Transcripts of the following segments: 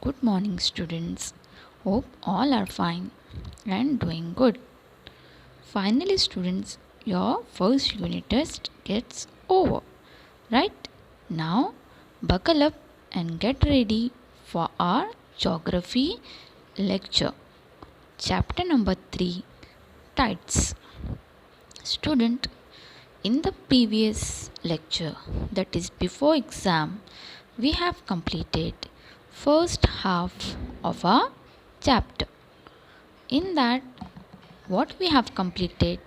Good morning, students. Hope all are fine and doing good. Finally, students, your first unit test gets over, right? Now, buckle up and get ready for our geography lecture. Chapter number 3, Tides. Student, in the previous lecture, that is before exam, we have completed first half of our chapter. In that, what we have completed,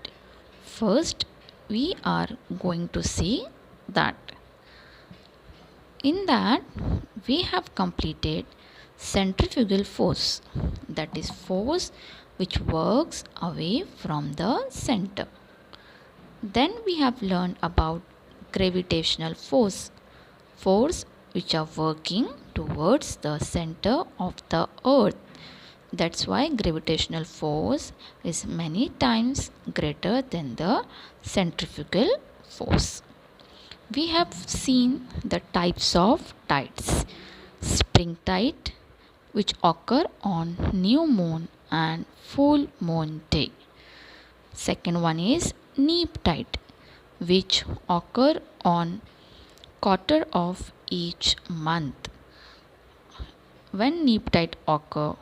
first we are going to see that in that we have completed centrifugal force, that is force which works away from the center. Then we have learned about gravitational force which are working towards the center of the earth. That's why gravitational force is many times greater than the centrifugal force. We have seen the types of tides. Spring tide, which occur on new moon and full moon day. Second one is neap tide, which occur on quarter of each month. When neap tide occur,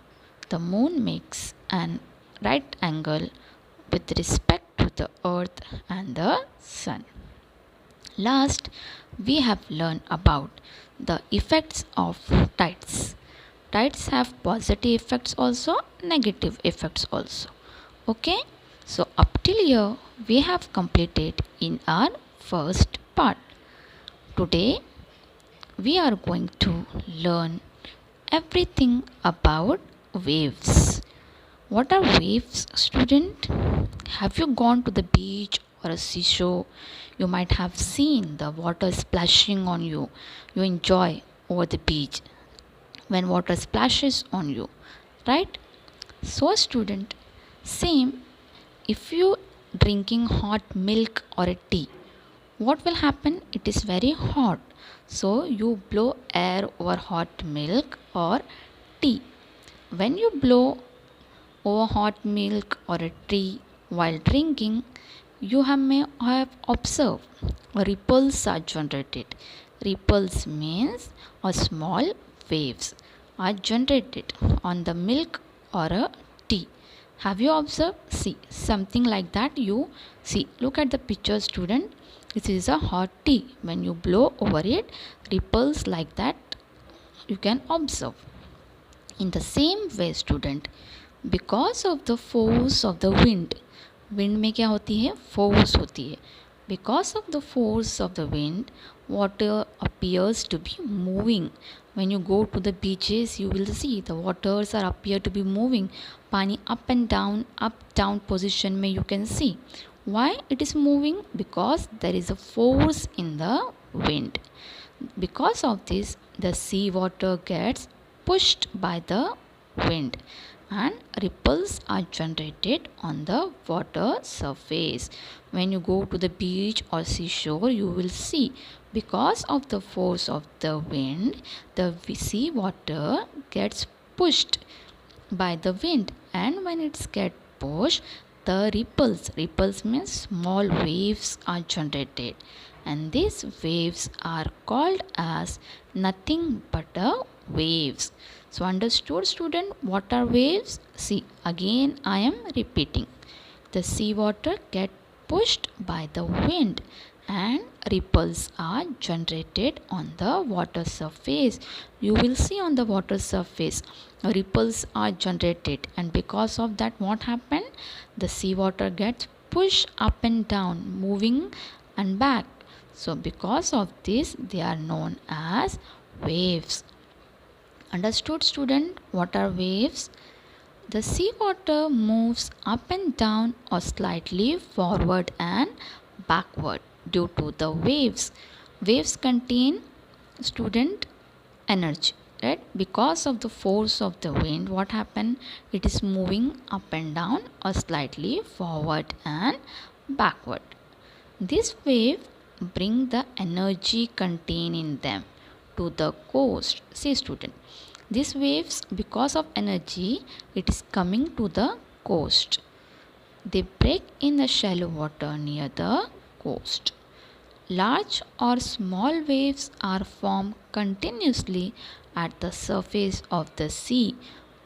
the moon makes an right angle with respect to the earth and the sun. Last, we have learned about the effects of tides. Tides have positive effects also, negative effects also. Okay, so up till here we have completed in our first part. Today we are going to learn everything about waves. What are waves, student? Have you gone to the beach or a seashore? You might have seen the water splashing on you. You enjoy over the beach when water splashes on you, right? So, student, same if you drinking hot milk or a tea, what will happen? It is very hot, so you blow air over hot milk or tea. When you blow over hot milk or a tea while drinking, you may have observed ripples are generated. Ripples means a small waves are generated on the milk or a tea. Have you observed? See, something like that you see. Look at the picture, student. This is a hot tea. When you blow over it, ripples like that you can observe. In the same way, student, because of the force of the wind में क्या होती है? Force होती है. Because of the force of the wind, water appears to be moving. When you go to the beaches, you will see the waters are appear to be moving. पानी up down position में you can see. Why it is moving? Because there is a force in the wind. Because of this, the sea water gets pushed by the wind and ripples are generated on the water surface. When you go to the beach or seashore, you will see because of the force of the wind, the sea water gets pushed by the wind, and when it's get pushed, the ripples means small waves are generated, and these waves are called as nothing but waves. So understood, student, what are waves? See, again I am repeating. The sea water get pushed by the wind and ripples are generated on the water surface. You will see on the water surface ripples are generated, and because of that, what happened? The sea water gets pushed up and down, moving and back. So because of this, they are known as waves. Understood, student? What are waves? The sea water moves up and down or slightly forward and backward due to the waves. Waves contain, student, energy, right? Because of the force of the wind, what happened? It is moving up and down or slightly forward and backward. This wave bring the energy contained in them to the coast. See, student, These waves, because of energy, it is coming to the coast. They break in the shallow water near the coast. Large or small waves are formed continuously at the surface of the sea.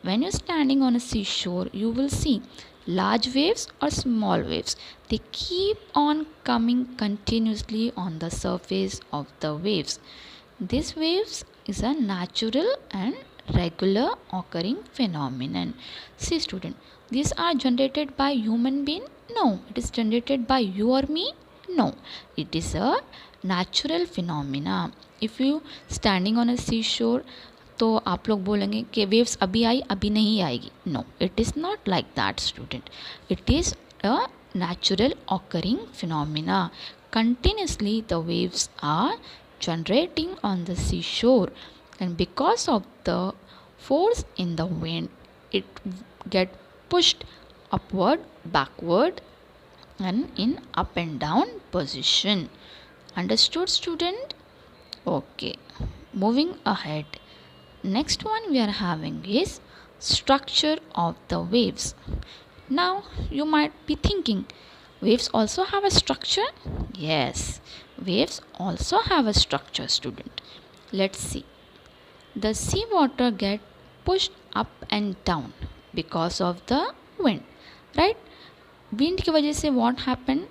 When you're standing on a seashore, you will see large waves or small waves. They keep on coming continuously on the surface of the waves. These waves is a natural and regular occurring phenomenon. See student, these are generated by human being? No. It is generated by you or me? No. It is a natural phenomena. If you standing on a seashore, तो आप लोग बोलेंगे कि waves अभी आई अभी नहीं आएगी. No, it is not like that student. It is a natural occurring phenomena. Continuously the waves are generating on the seashore, and because of the force in the wind it get pushed upward, backward, and in up and down position. Understood student? Okay, moving ahead. Next one we are having is structure of the waves. Now you might be thinking, waves also have a structure? Yes, waves also have a structure student. Let's see. The sea water get pushed up and down because of the wind, right? Wind की वजह से what happen,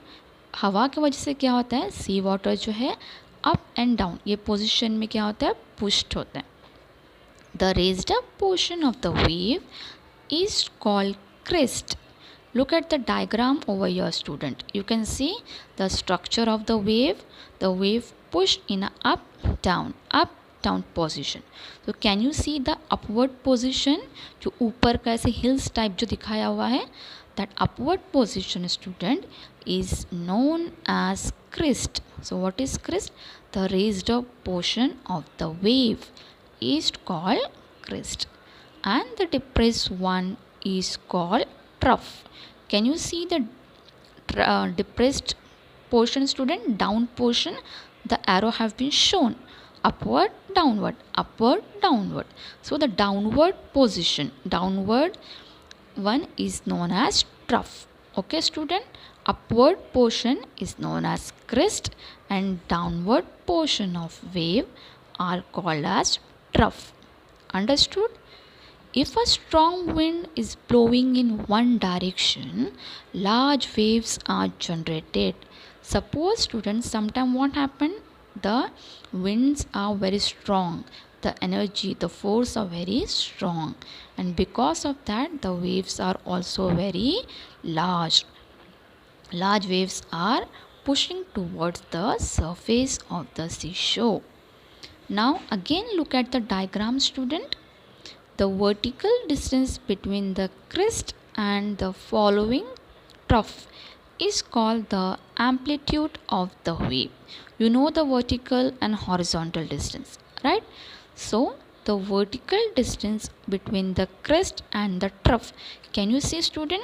हवा की वजह से क्या होता है, सी वाटर जो है अप एंड डाउन ये पोजीशन में क्या होता है, पुश्ड होता है. The raised up portion of the wave is called crest. Look at the diagram over here student. You can see the structure of the wave. The wave pushed in a up down position. So can you see the upward position जो ऊपर का ऐसे hills type जो दिखाया हुआ है, that upward position student is known as crest. So what is crest? The raised up portion of the wave is called crest, and the depressed one is called trough. Can you see the depressed portion student, down portion? The arrow have been shown upward, downward, upward, downward. So the downward position, downward one is known as trough. Okay student, upward portion is known as crest and downward portion of wave are called as trough. Understood? If a strong wind is blowing in one direction, large waves are generated. Suppose students, sometime what happen? The winds are very strong. The energy, the force are very strong. And because of that, the waves are also very large. Large waves are pushing towards the surface of the seashore. Now again look at the diagram student. The vertical distance between the crest and the following trough is called the amplitude of the wave. You know the vertical and horizontal distance, right? So the vertical distance between the crest and the trough, can you see student?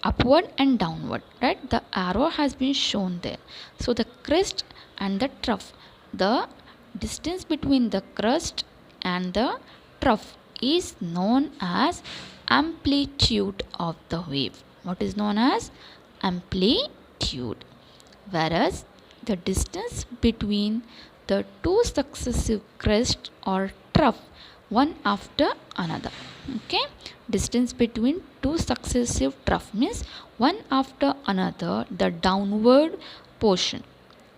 Upward and downward, right? The arrow has been shown there. So the crest and the trough, the distance between the crest and the trough is known as amplitude of the wave. What is known as amplitude? Whereas the distance between the two successive crests or trough, one after another. Okay, distance between two successive trough means one after another, the downward portion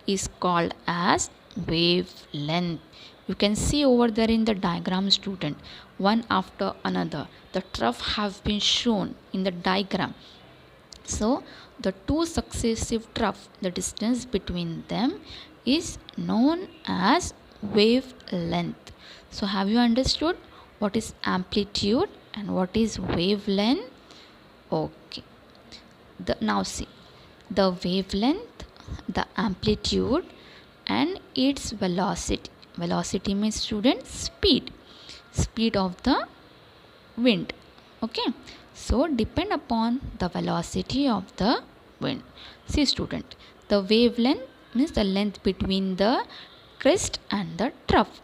is called as wavelength. You can see over there in the diagram student, one after another, the trough have been shown in the diagram. So the two successive trough, the distance between them is known as wavelength. So have you understood what is amplitude and what is wavelength? Okay. Now see the wavelength, the amplitude and its velocity. Velocity means student speed of the wind. Okay, so depend upon the velocity of the wind. See student, the wavelength means the length between the crest and the trough.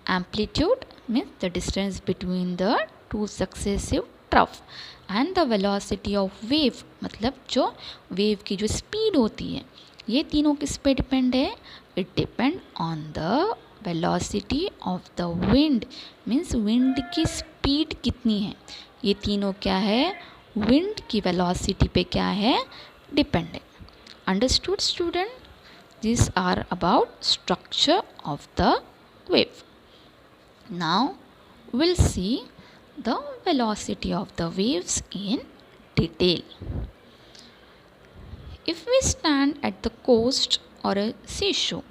Amplitude means the distance between the two successive trough and the velocity of wave, मतलब जो wave की जो speed होती है, ये तीनों किस पे डिपेंड है? It depend on the velocity of the wind, means wind की speed कितनी है, ये तीनों क्या है? wind की velocity पे क्या है? डिपेंड है. Understood student? These are about structure of the wave. Now we'll see the velocity of the waves in detail. If we stand at the coast or a seashore,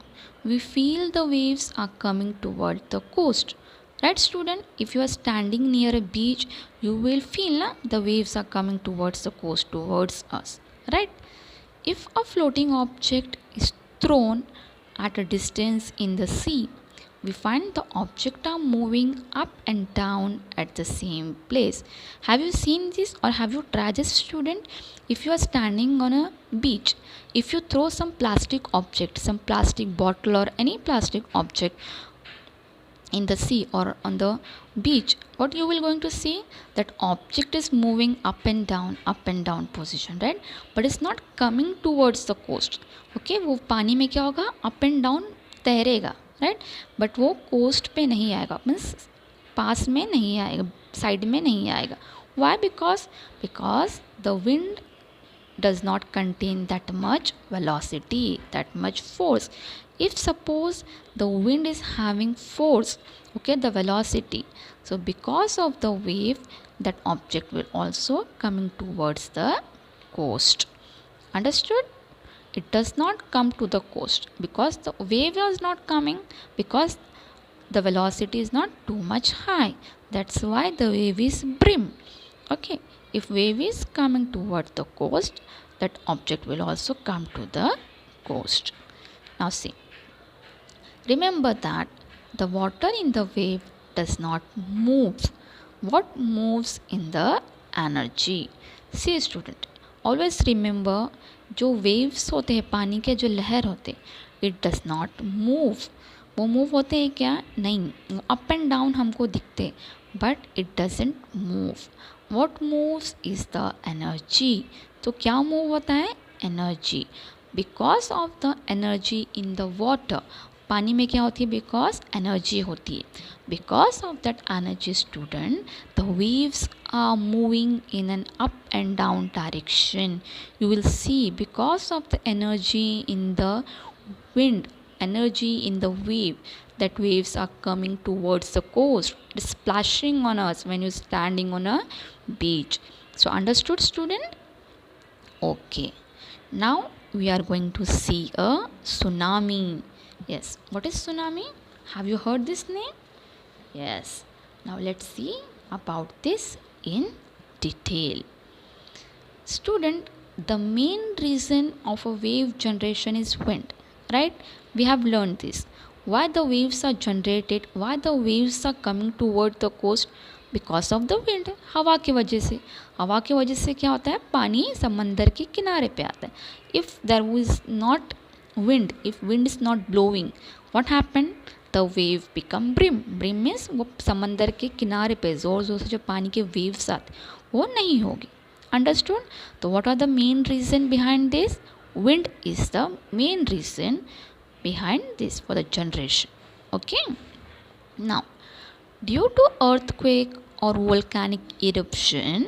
we feel the waves are coming toward the coast. Right student? If you are standing near a beach, you will feel the waves are coming towards the coast, towards us. Right? If a floating object is thrown at a distance in the sea, we find the object are moving up and down at the same place. Have you seen this or have you tried this student? If you are standing on a beach, if you throw some plastic object, some plastic bottle or any plastic object in the sea or on the beach, what you will going to see? That object is moving up and down position, right? But it's not coming towards the coast. Okay, वो पानी में क्या होगा? Up and down तैरेगा, right? But वो coast पे नहीं आएगा, means पास में नहीं आएगा, side में नहीं आएगा. Why? Because the wind does not contain that much velocity, that much force. If suppose the wind is having force, okay, the velocity, so because of the wave, that object will also coming towards the coast. Understood? It does not come to the coast because the wave is not coming, because the velocity is not too much high. That's why the wave is brim. Okay, if wave is coming toward the coast, that object will also come to the coast. Now see, remember that the water in the wave does not move. What moves in the energy? See student, always remember, जो waves होते हैं, पानी के जो लहर होते हैं, it does not move. वो मूव होते हैं क्या? नहीं, अप एंड डाउन हमको दिखते, but it doesn't move. What moves is the energy. तो क्या मूव होता है? Energy. Because of the energy in the water, पानी में क्या होती है? बिकॉज एनर्जी होती है. Because of that energy student, the waves are moving in an up and down direction. You will see, because of the energy in the wind, energy in the wave, that waves are coming towards the coast. It's splashing on us when you're standing on a beach. So understood student? Okay, now we are going to see a tsunami. Yes, what is tsunami? Have you heard this name? Yes. Now let's see about this in detail. Student, the main reason of a wave generation is wind. Right? We have learned this. Why the waves are generated? Why the waves are coming toward the coast? Because of the wind. हवा की वजह से. हवा की वजह से क्या होता है? पानी समंदर के किनारे पे आता है. If there was not wind, if wind is not blowing, what happened? The wave become brim. Brim means वो समंदर के किनारे पे ज़ोर ज़ोर से जो पानी के waves आते वो नहीं होगी. Understood? तो what are the main reason behind this? Wind is the main reason behind this for the generation. Okay. Now, due to earthquake or volcanic eruption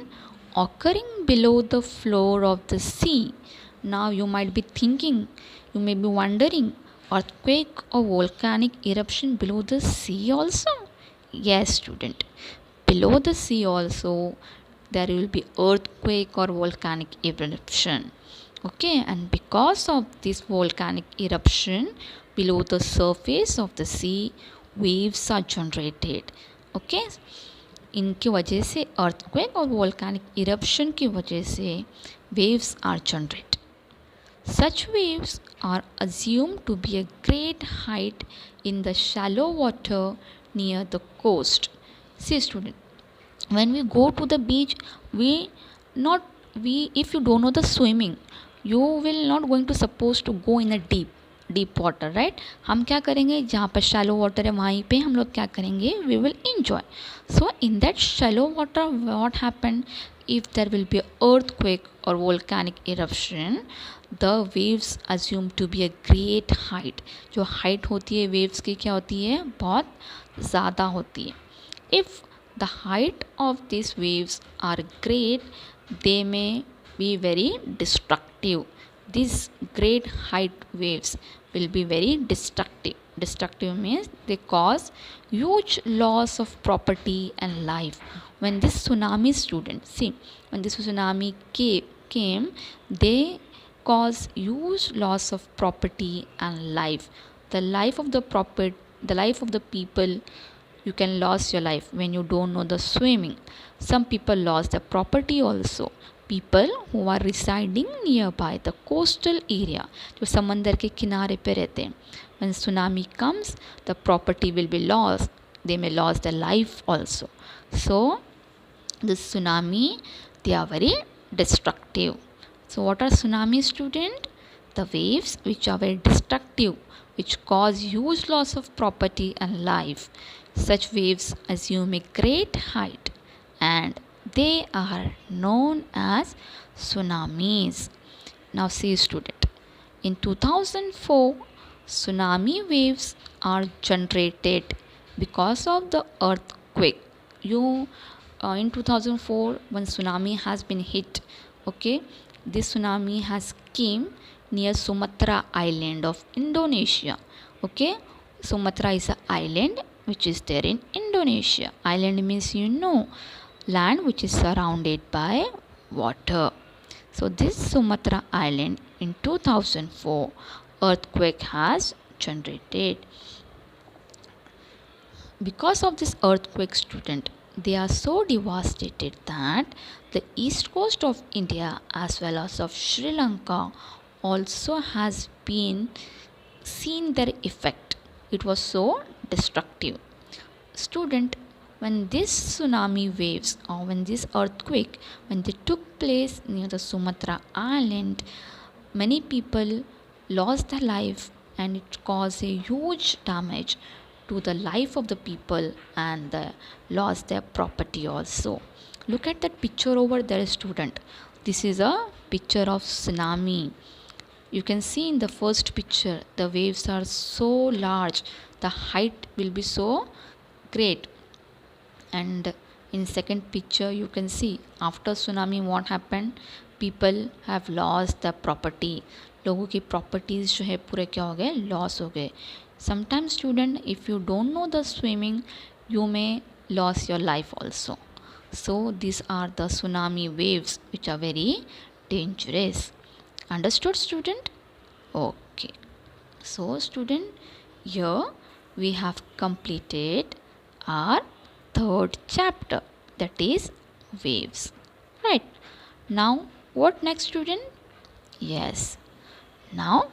occurring below the floor of the sea, now you might be thinking, you may be wondering, earthquake or volcanic eruption below the sea also? Yes student, below the sea also there will be earthquake or volcanic eruption. Okay, and because of this volcanic eruption below the surface of the sea, waves are generated. Okay, इनकी वजह से earthquake और volcanic eruption की वजह से waves are generated. Such waves are assumed to be a great height in the shallow water near the coast. See student, when we go to the beach, if you don't know the swimming, you will not going to supposed to go in a deep. Deep water, right. हम क्या करेंगे, जहाँ पर shallow water है वहीं पे हम लोग क्या करेंगे, we will enjoy. So in that shallow water, what happened, if there will be earthquake or volcanic eruption, the waves assume to be a great height. जो height होती है waves की क्या होती है, बहुत ज़्यादा होती है. If the height of these waves are great, they may be very destructive. These great height waves will be very destructive. Destructive means they cause huge loss of property and life. When this tsunami, students, see, when this tsunami came, they cause huge loss of property and life. The life of the property, the life of the people, you can lose your life when you don't know the swimming. Some people lost their property also. People who are residing nearby the coastal area, जो समंदर के किनारे पे रहते हैं, when tsunami comes, the property will be lost. They may lose their life also. So this tsunami, they are very destructive. So what are tsunami, student? The waves which are very destructive, which cause huge loss of property and life. Such waves assume a great height and they are known as tsunamis. Now see, student, in 2004 tsunami waves are generated because of the earthquake. In 2004 when tsunami has been hit, okay, this tsunami has came near Sumatra island of Indonesia. Okay, Sumatra is an island which is there in Indonesia. Island means, land which is surrounded by water. So this Sumatra island in 2004 earthquake has generated. Because of this earthquake, student, they are so devastated that the east coast of India as well as of Sri Lanka also has been seen their effect. It was so destructive. Student, when this tsunami waves or when this earthquake, when they took place near the Sumatra island, many people lost their life and it caused a huge damage to the life of the people and lost their property also. Look at that picture over there, student. This is a picture of tsunami. You can see in the first picture the waves are so large, the height will be so great. And in second picture you can see after tsunami what happened, people have lost their property. लोगों की properties जो है पूरे क्या हो गए, loss हो गए. Sometimes student, if you don't know the swimming, you may lose your life also. So these are the tsunami waves which are very dangerous. Understood, student? Okay. So student, here we have completed our third chapter, that is waves. Right. Now what next, student? Yes. Now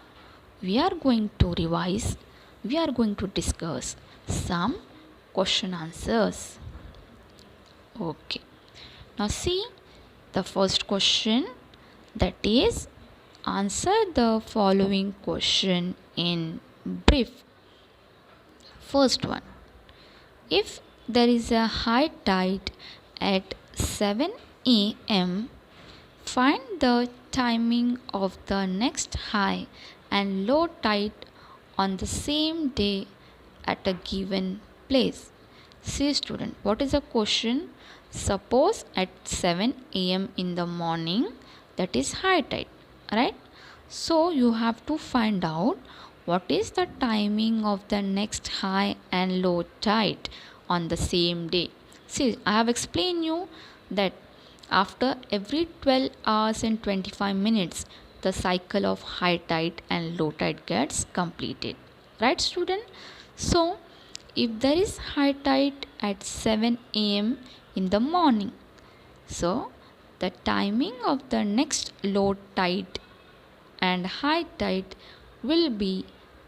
we are going to revise. We are going to discuss some question answers. Okay. Now see the first question, that is answer the following question in brief. First one, if there is a high tide at 7 a.m., find the timing of the next high and low tide on the same day at a given place. See, student, what is the question? Suppose at 7 a.m. in the morning, that is high tide, right? So you have to find out what is the timing of the next high and low tide on the same day. See, I have explained you that after every 12 hours and 25 minutes, the cycle of high tide and low tide gets completed. Right, student? So, if there is high tide at 7 a.m. in the morning, so the timing of the next low tide and high tide will be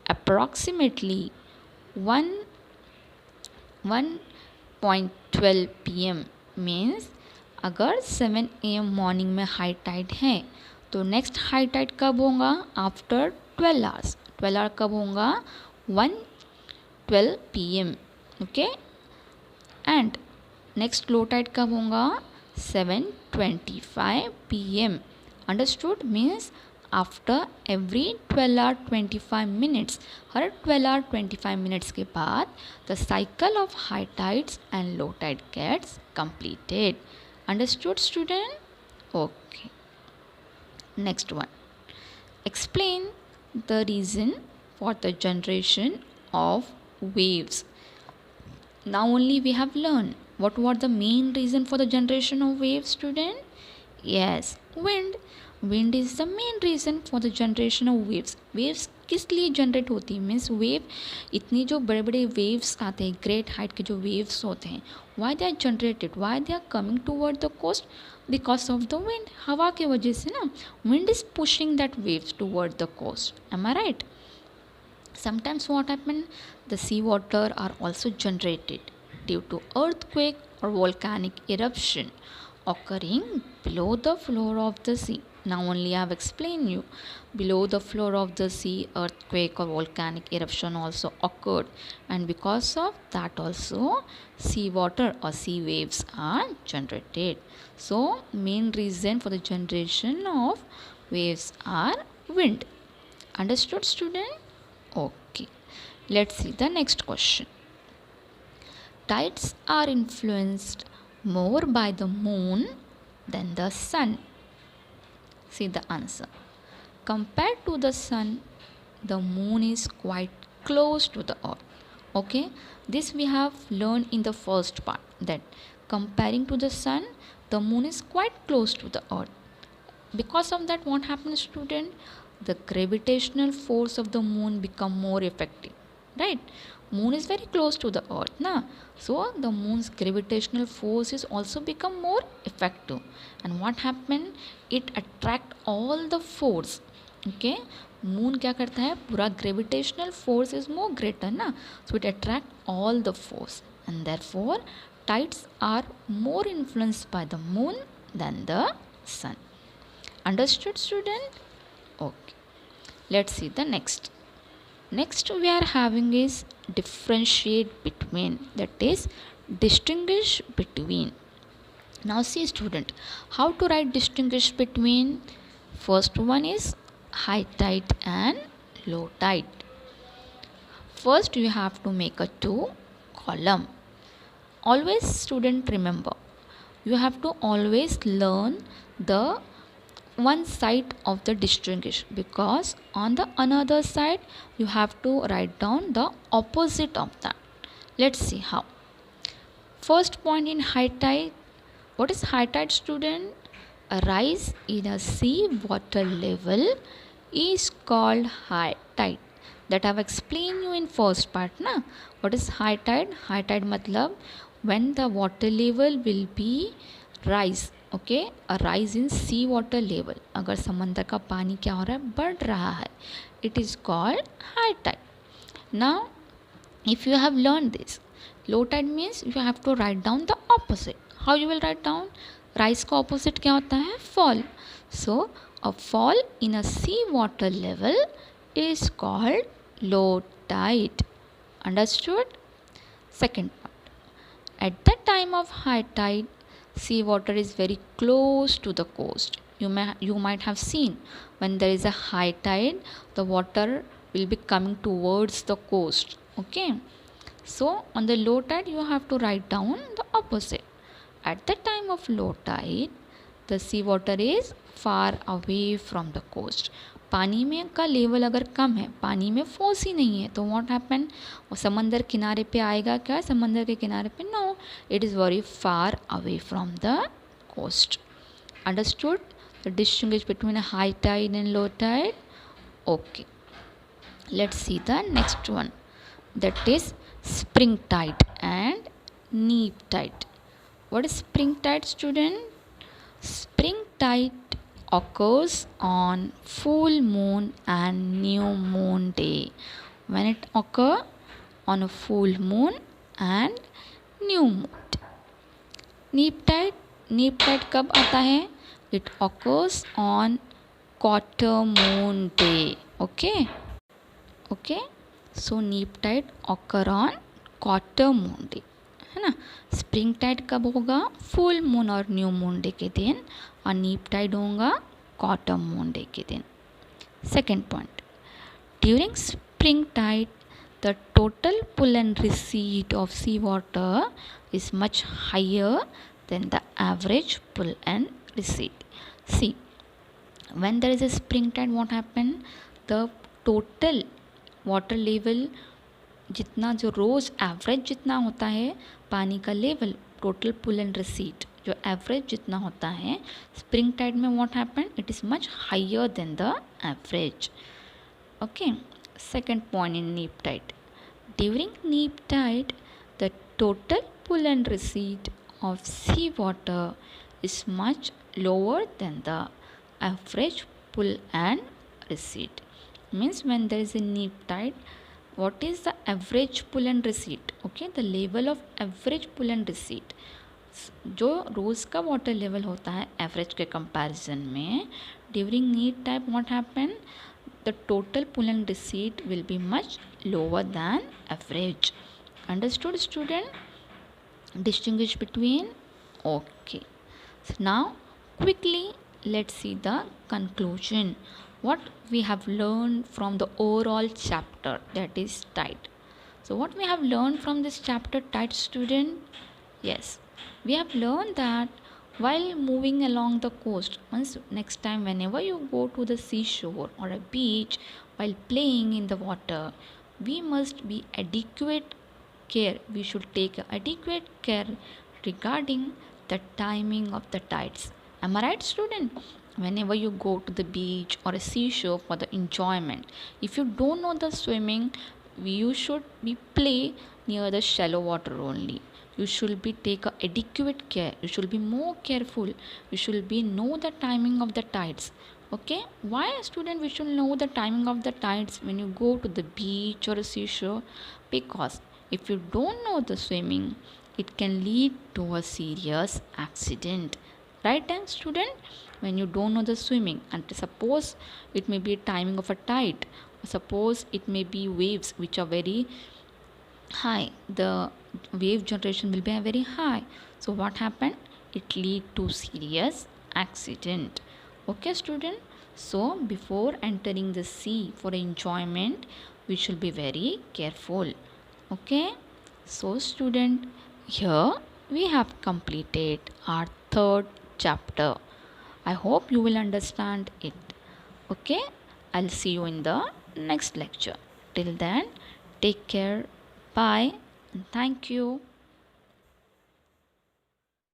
approximately 1:12 p.m. means अगर 7 a.m. Morning में high Tide है तो next high Tide कब होगा? After 12 hours. 12 our कब होगा? 1:12 PM, okay. And next low tide कब होगा? 7:25 PM। Understood? Means after every 12 hour 25 minutes, हर 12 आवर 25 मिनट्स के बाद the cycle of high tides and low tide gets completed. Understood, student? Okay. Next one. Explain the reason for the generation of waves. Now only we have learned what was the main reason for the generation of waves, student? Yes, wind. Wind is the main reason for the generation of waves. Waves किस लिए generate होती है? Means wave, इतनी जो बड़े बड़े waves आते हैं, ग्रेट हाइट के जो वेव्स होते हैं, why they are generated, why they are coming toward the coast? Because of the wind, हवा के वजह से ना, wind is pushing that waves toward the coast. Am I right? Sometimes what happen, the sea water are also generated due to earthquake or volcanic eruption occurring below the floor of the sea. Now only I have explained you, below the floor of the sea earthquake or volcanic eruption also occurred, and because of that also sea water or sea waves are generated. So main reason for the generation of waves are wind. Understood, student? Okay, let's see the next question. Tides are influenced more by the moon than the sun. See the answer. Compared to the sun, the moon is quite close to the earth. Okay, this we have learned in the first part, that comparing to the sun, the moon is quite close to the earth. Because of that, what happens, student? The gravitational force of the moon become more effective, right? Moon is very close to the earth, na? So the moon's gravitational force is also become more effective, and what happen, it attract all the force. Okay, moon क्या करता है, पूरा gravitational force is more greater ना, so it attract all the force, and therefore tides are more influenced by the moon than the sun. Understood, student? Okay, let's see the next. Next we are having is differentiate between, that is distinguish between. Now see, student, how to write distinguish between? First one is high tide and low tide. First you have to make a 2 column. Always, student, remember, you have to always learn the one side of the distinguish, because on the another side you have to write down the opposite of that. Let's see how. First point, in high tide, what is high tide, student? A rise in a sea water level is called high tide. That I have explained you in first part na. What is high tide? High tide matlab when the water level will be rise. Okay, a rise in sea water level, अगर समंदर का पानी क्या हो रहा है, बढ़ रहा है, it is called high tide. Now if you have learn this, low tide means you have to write down the opposite. How you will write down? Rise का ऑपोजिट क्या होता है? Fall. So a fall in a sea water level is called low tide. Understood? Second part, at the time of high tide, sea water is very close to the coast. You might have seen when there is a high tide, the water will be coming towards the coast. Okay, so on the low tide you have to write down the opposite. At the time of low tide, the sea water is far away from the coast. पानी में का level अगर कम है, पानी में force ही नहीं है, तो व्हाट हैपन, वो समंदर किनारे पे आएगा क्या? समंदर के किनारे पे no, it is very far away from the coast. Understood the distinguish between a high tide and low tide? Okay, let's see the next one, that is spring tide and neap tide. What is spring tide, student? Spring tide occurs on full moon and new moon day. When it occurs on a full moon and new moon. Neap tide कब आता है? It occurs on quarter moon day. Okay. Okay, so neap tide occur on quarter moon day, है ना. Spring tide कब होगा? Full moon और new moon day के दिन. और नीप टाइड होगा क्वार्टर मून डे के दिन. Second point, during spring tide the total pull and receipt of sea water is much higher than the average pull and receipt. See, when there is a spring tide, what happen? The total water level जितना जो रोज़ average जितना होता है पानी का लेवल, total pull and receipt जो average जितना होता है स्प्रिंग टाइड में, what happen? It is much higher than the average. Okay, second point in neap tide. During neap tide, the total pull and receipt of sea water is much lower than the average pull and receipt. Means when there is a neap tide, what is the average pull and receipt? Okay, the level of average pull and receipt. जो रोज़ का water level होता है average के comparison में, during neap tide what happen? the total pull and receipt will be much lower than average. Understood, student? Distinguish between. Okay, so now quickly let's see the conclusion, what we have learned from the overall chapter, that is tide. So what we have learned from this chapter, tide, student? Yes, we have learned that while moving along the coast, once next time whenever you go to the seashore or a beach, while playing in the water, we must be adequate care, we should take adequate care regarding the timing of the tides. Am I right, student? Whenever you go to the beach or a seashore for the enjoyment, if you don't know the swimming, you should be play near the shallow water only. You should be take a adequate care, you should be more careful, you should be know the timing of the tides. Okay, why, student, we should know the timing of the tides when you go to the beach or a seashore? Because if you don't know the swimming, it can lead to a serious accident. Right, time, student? When you don't know the swimming, and suppose it may be a timing of a tide, suppose it may be waves which are very high, the wave generation will be very high, so what happened? It lead to serious accident. Okay, student, so before entering the sea for enjoyment, we should be very careful. Okay, so student, here we have completed our third chapter. I hope you will understand it. Okay, I'll see you in the next lecture. Till then, take care. Bye and thank you.